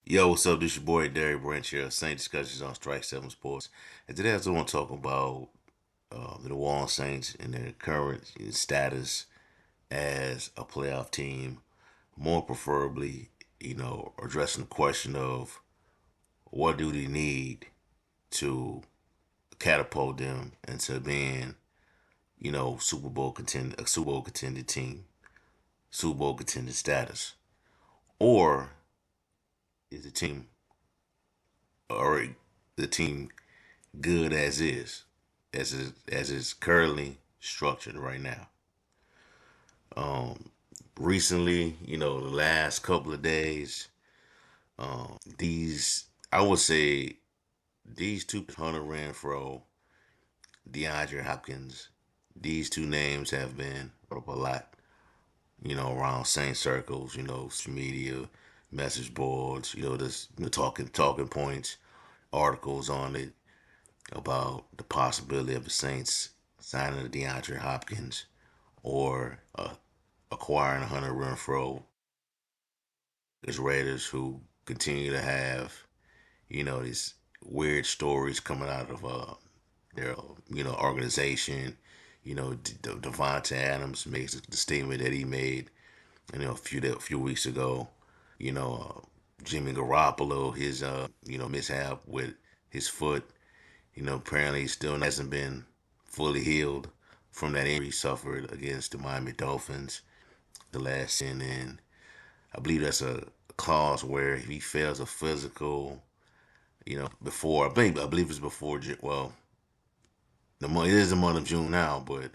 Yo, what's up? This your boy Derrick Branch here. Saint discussions on Strike Seven Sports. And today I just want to talk about the New Orleans Saints and their current status as a playoff team. More preferably, addressing the question of what do they need to catapult them into being, a Super Bowl contending team, Super Bowl contending status, or is the team or the team good as is, as it's currently structured right now. Um, Recently, the last couple of days, these I would say these two, Hunter Renfrow, DeAndre Hopkins, these two names have been brought up a lot, around Saint circles, social media, message boards, just talking points, articles on it about the possibility of the Saints signing DeAndre Hopkins or acquiring Hunter Renfrow. There's Raiders who continue to have, these weird stories coming out of their, organization. Devontae Adams makes the statement that he made, a few weeks ago. Jimmy Garoppolo, his, mishap with his foot. Apparently he still hasn't been fully healed from that injury he suffered against the Miami Dolphins the last season. And I believe that's a clause where if he fails a physical, before I believe it's before. Well, it is the month of June now, but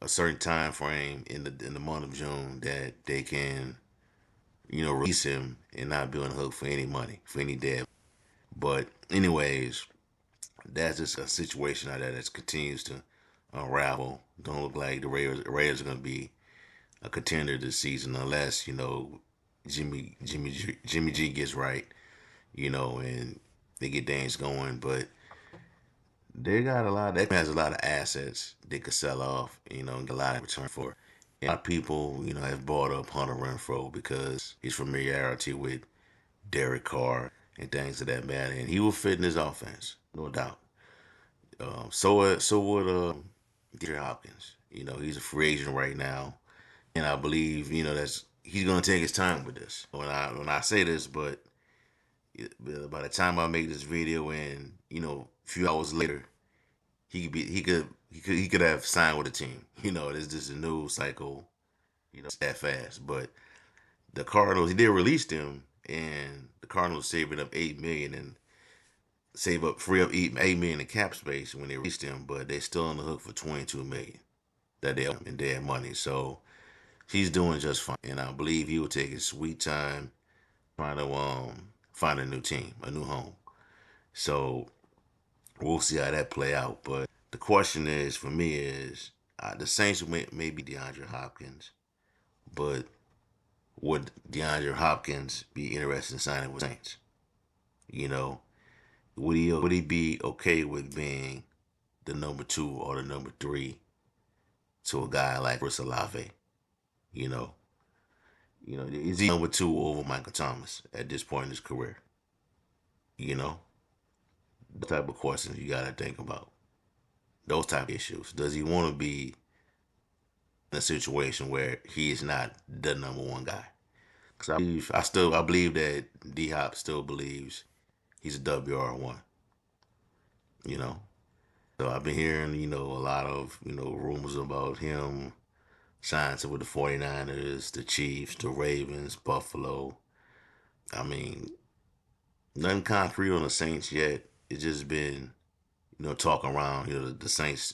a certain time frame in the month of June that they can, release him and not be on the hook for any money, for any debt. But anyways, that's just a situation out there that continues to unravel. Don't look like the Raiders are going to be a contender this season unless Jimmy G gets right, and they get things going. But they got a lot. That has a lot of assets they could sell off, and get a lot in return for. And a lot of people, have bought up Hunter Renfrow because his familiarity with Derek Carr and things of that matter, and he will fit in his offense, no doubt. So would DeAndre Hopkins. He's a free agent right now, and I believe that's he's gonna take his time with this. When I say this, but by the time I make this video, and a few hours later, he could have signed with the team. It's just a news cycle. That fast. But the Cardinals, he did release them, and the Cardinals saving up 8 million and free up 8 million in cap space when they released him, but they're still on the hook for 22 million that they owe him in dead money. So he's doing just fine, and I believe he will take his sweet time trying to find a new team, a new home. So we'll see how that play out. But the question is for me is the Saints may be DeAndre Hopkins, but would DeAndre Hopkins be interested in signing with Saints? You know, would he be okay with being the number two or the number three to a guy like Chris Olave? You know, is he number two over Michael Thomas at this point in his career? You know, the type of questions you gotta think about. Those type of issues. Does he want to be in a situation where he is not the number one guy? Because I believe that D Hop still believes he's a WR1. You know, so I've been hearing a lot of rumors about him signs with the 49ers, the Chiefs, the Ravens, Buffalo. I mean, nothing concrete on the Saints yet. It's just been, talking around, the Saints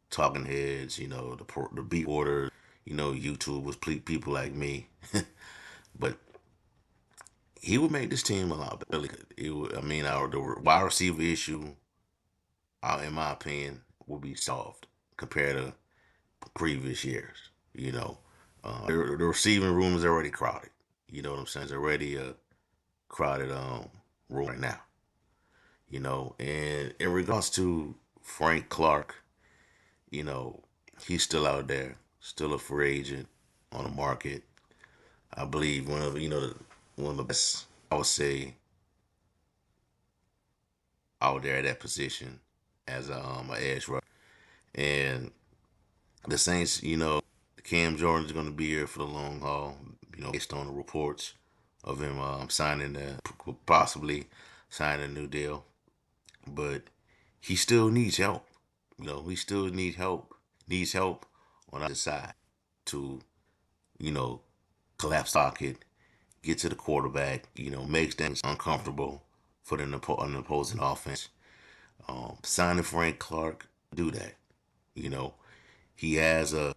talking heads, the beat orders, YouTube was people like me. But he would make this team a lot better. The wide receiver issue, in my opinion, will be solved compared to previous years. The receiving room is already crowded. You know what I'm saying? It's already a crowded room right now. And in regards to Frank Clark, you know, he's still out there, still a free agent on the market. I believe one of the best I would say out there at that position as a edge rusher. And the Saints, Cam Jordan is going to be here for the long haul. Based on the reports of him possibly signing a new deal, but he still needs help. He still needs help on the other side to you know collapse pocket, get to the quarterback. Makes things uncomfortable for an opposing offense. Signing Frank Clark, do that. You know, he has a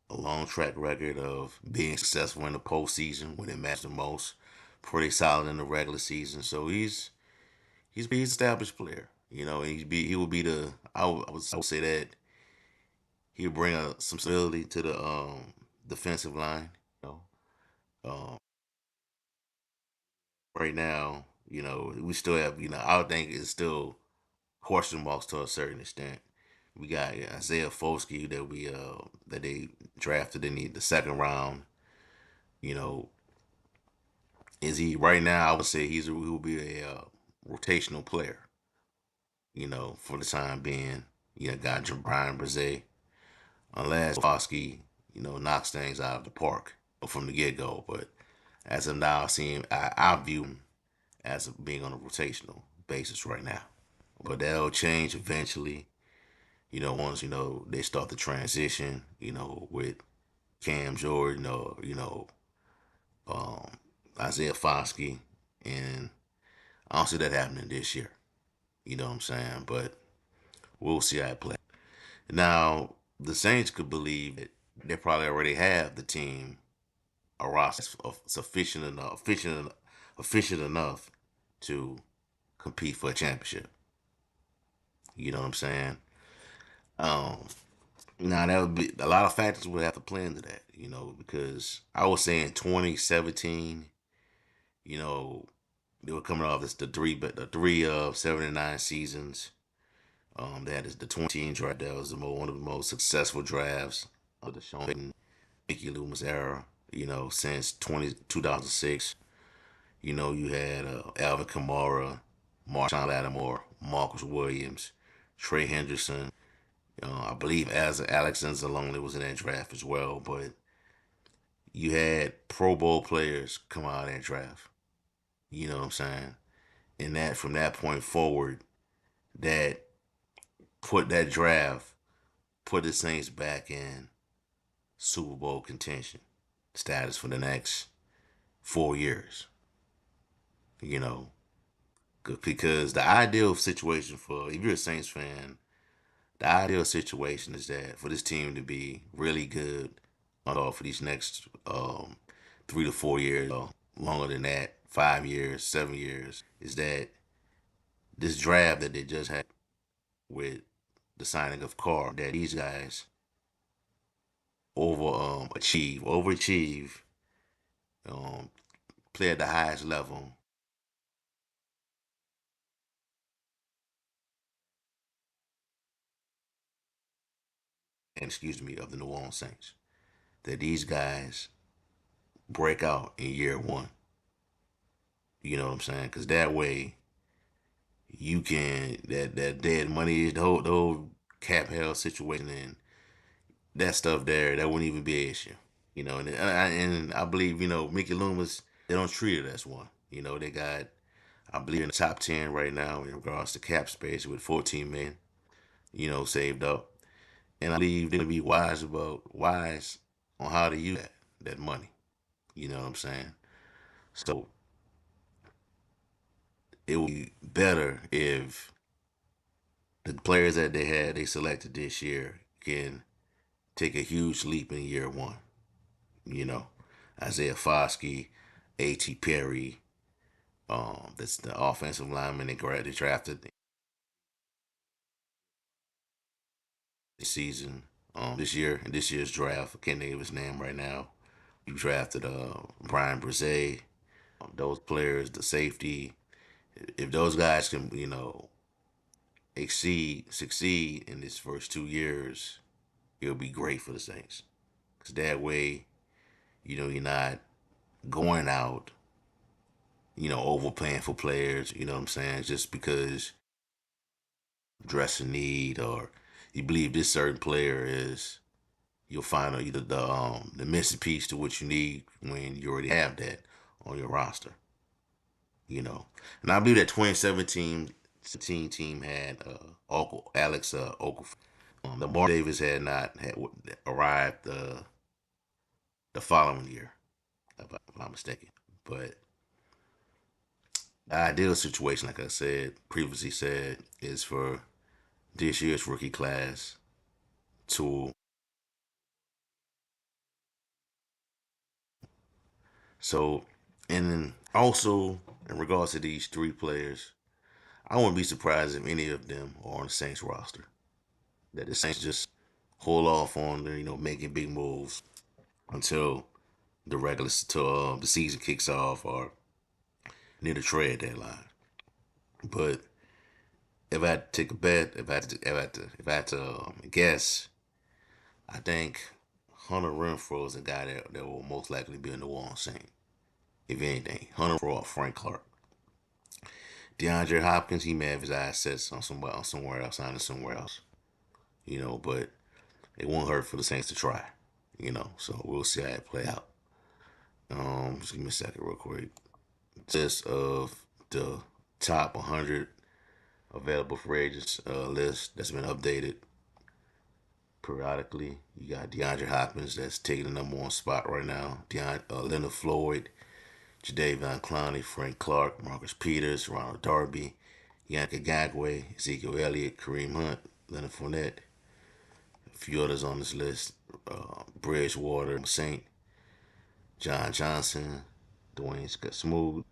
long track record of being successful in the postseason when it matters the most. Pretty solid in the regular season, so he's an established player. He will be the I would say that he'll bring some stability to the defensive line. You um, right now, we still have I think it's still question marks to a certain extent. We got Isaiah Foskey that they drafted in the second round. You know, is he right now? I would say he will be a rotational player. For the time being, got Brian Brzee, unless Foskey, knocks things out of the park from the get go. But as of now, I view him as being on a rotational basis right now. But that'll change eventually. Once they start the transition. With Cam Jordan or um, Isaiah Foskey, and I don't see that happening this year. You know what I'm saying? But we'll see how it plays. Now, the Saints could believe that they probably already have the team, a roster efficient enough to compete for a championship. You know what I'm saying? Um, Now that would be a lot of factors would have to play into that, because I was saying 2017, you know, they were coming off the three of 79 seasons. That is the 20 draft. That was one of the most successful drafts of the Sean Payton, Mickey Loomis era. Since 2006. You had Alvin Kamara, Marshawn Lattimore, Marcus Williams, Trey Henderson. I believe as Alexander Longley was in that draft as well, but you had Pro Bowl players come out of that draft. You know what I'm saying? And that from that point forward, that put that draft put the Saints back in Super Bowl contention status for the next 4 years. You know, because the ideal situation for if you're a Saints fan, the ideal situation is that for this team to be really good for these next 3 to 4 years, longer than that, 5 years, 7 years, is that this draft that they just had with the signing of Carr, that these guys overachieve, um, play at the highest level, and excuse me, of the New Orleans Saints. That these guys break out in year one. You know what I'm saying? Because that way you can that dead money is the whole cap hell situation and that stuff there that wouldn't even be an issue. And I believe Mickey Loomis they don't treat it as one. They got I believe in the top 10 right now in regards to cap space with 14 million saved up, and I believe they're gonna be wise on how to use that money. You know what I'm saying? So it would be better if the players that they selected this year can take a huge leap in year one. You know, Isaiah Foskey, A.T. Perry, that's the offensive lineman they drafted this season, this year's draft. I can't think of his name right now. You drafted Brian Brzee. Those players, the safety, if those guys can, succeed in this first 2 years, it'll be great for the Saints. Because that way, you're not going out, overpaying for players. You know what I'm saying? Just because dressing need or you believe this certain player is, you'll find either the missing piece to what you need when you already have that on your roster. And I believe that 2017 team had Alex Okafor. The Mark Davis had not had arrived the following year, if I'm not mistaken. But the ideal situation, like I said previously said, is for this year's rookie class to. So, and then also in regards to these three players, I wouldn't be surprised if any of them are on the Saints roster. That the Saints just hold off on making big moves until the season kicks off or near the trade deadline. But if I had to take a bet, if I had to guess, I think Hunter Renfrow is the guy that will most likely be a New Orleans Saint. If anything, Hunter Renfrow or Frank Clark. DeAndre Hopkins, he may have his eyes set on somewhere else, signing somewhere else. But it won't hurt for the Saints to try. So we'll see how it play out. Just give me a second, real quick. List of the top 100 available free agents list that's been updated periodically. You got DeAndre Hopkins that's taking the number one spot right now. Leonard Floyd, Jadeveon Clowney, Frank Clark, Marcus Peters, Ronald Darby, Yannick Ngakwe, Ezekiel Elliott, Kareem Hunt, Leonard Fournette. A few others on this list: Bridgewater, Saint, John Johnson, Dwayne Scott Smooth,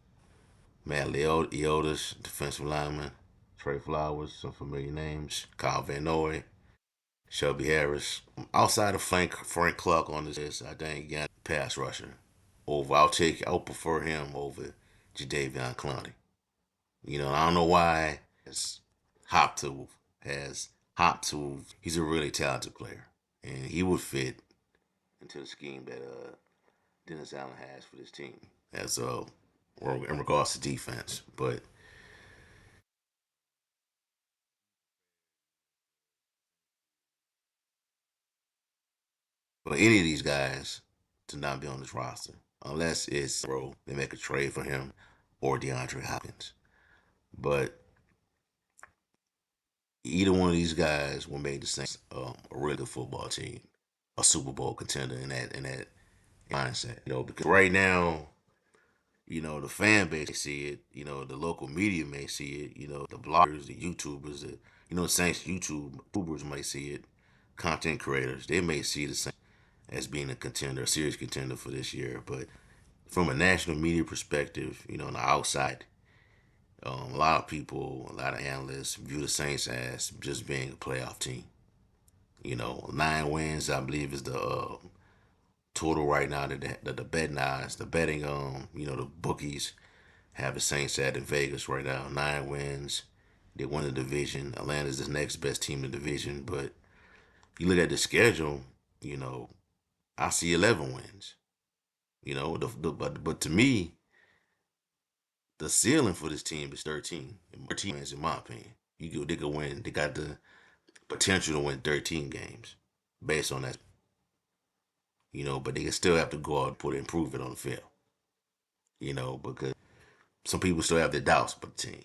Matt Leotis, defensive lineman, Trey Flowers, some familiar names, Kyle Van Noy, Shelby Harris. Outside of Frank Clark on this list, I think Yannick pass rusher. I'll prefer him over Jadeveon Clowney. I don't know why Hop Tool has Hop Tool. He's a really talented player, and he would fit into the scheme that Dennis Allen has for this team as in regards to defense. But any of these guys to not be on this roster unless it's bro they make a trade for him or DeAndre Hopkins. But either one of these guys will make the Saints a really good football team, a Super Bowl contender in that mindset. Because right now, the fan base see it. The local media may see it. The bloggers, the YouTubers, the Saints YouTubers might see it. Content creators, they may see the Saints as being a contender, a serious contender for this year. But from a national media perspective, on the outside, a lot of people, a lot of analysts view the Saints as just being a playoff team. 9 wins, I believe, is the total right now that the betting odds, the betting, the bookies have the Saints at in Vegas right now. 9 wins. They won the division. Atlanta's the next best team in the division. But if you look at the schedule, you know, I see 11 wins. But to me, the ceiling for this team is 13. 13 wins, in my opinion. They could win. They got the potential to win 13 games based on that. But they can still have to go out and put improvement on the field. Because some people still have their doubts about the team.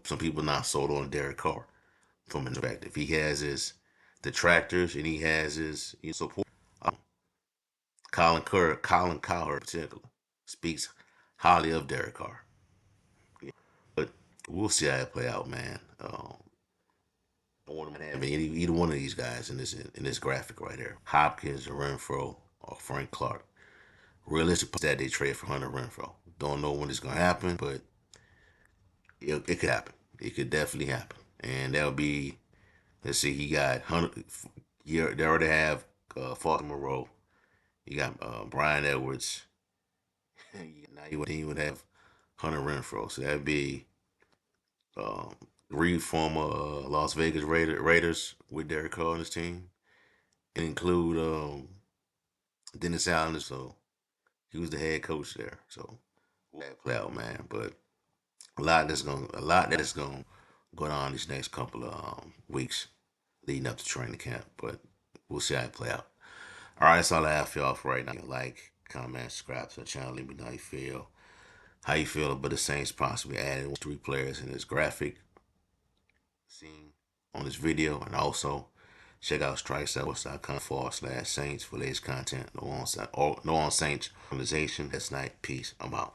Some people not sold on Derek Carr from an perspective. He has his detractors and he has his support. Colin Cowherd in particular speaks highly of Derek Carr. But we'll see how it play out, man. I want to have either one of these guys in this graphic right here. Hopkins, Renfro, or Frank Clark. Realistic that they trade for Hunter Renfrow. Don't know when it's gonna happen, but it could happen. It could definitely happen, and that'll be. Let's see, he got Hunter. They already have Foster Moreau. You got Brian Edwards. Now you would have Hunter Renfrow. So that'd be um, three former Las Vegas Raiders with Derek Carr on his team, and include Dennis Allen. So he was the head coach there. So play out, man. But a lot that is gonna go on these next couple of weeks leading up to training camp. But we'll see how it play out. All right, that's all I have for y'all for right now. Like, comment, subscribe to the channel. Let me know how you feel. How you feel about the Saints possibly adding 3 players in this graphic scene on this video, and also check out strikeouts.com/Saints for latest content. No on Saints organization. That's night. Peace. I'm out.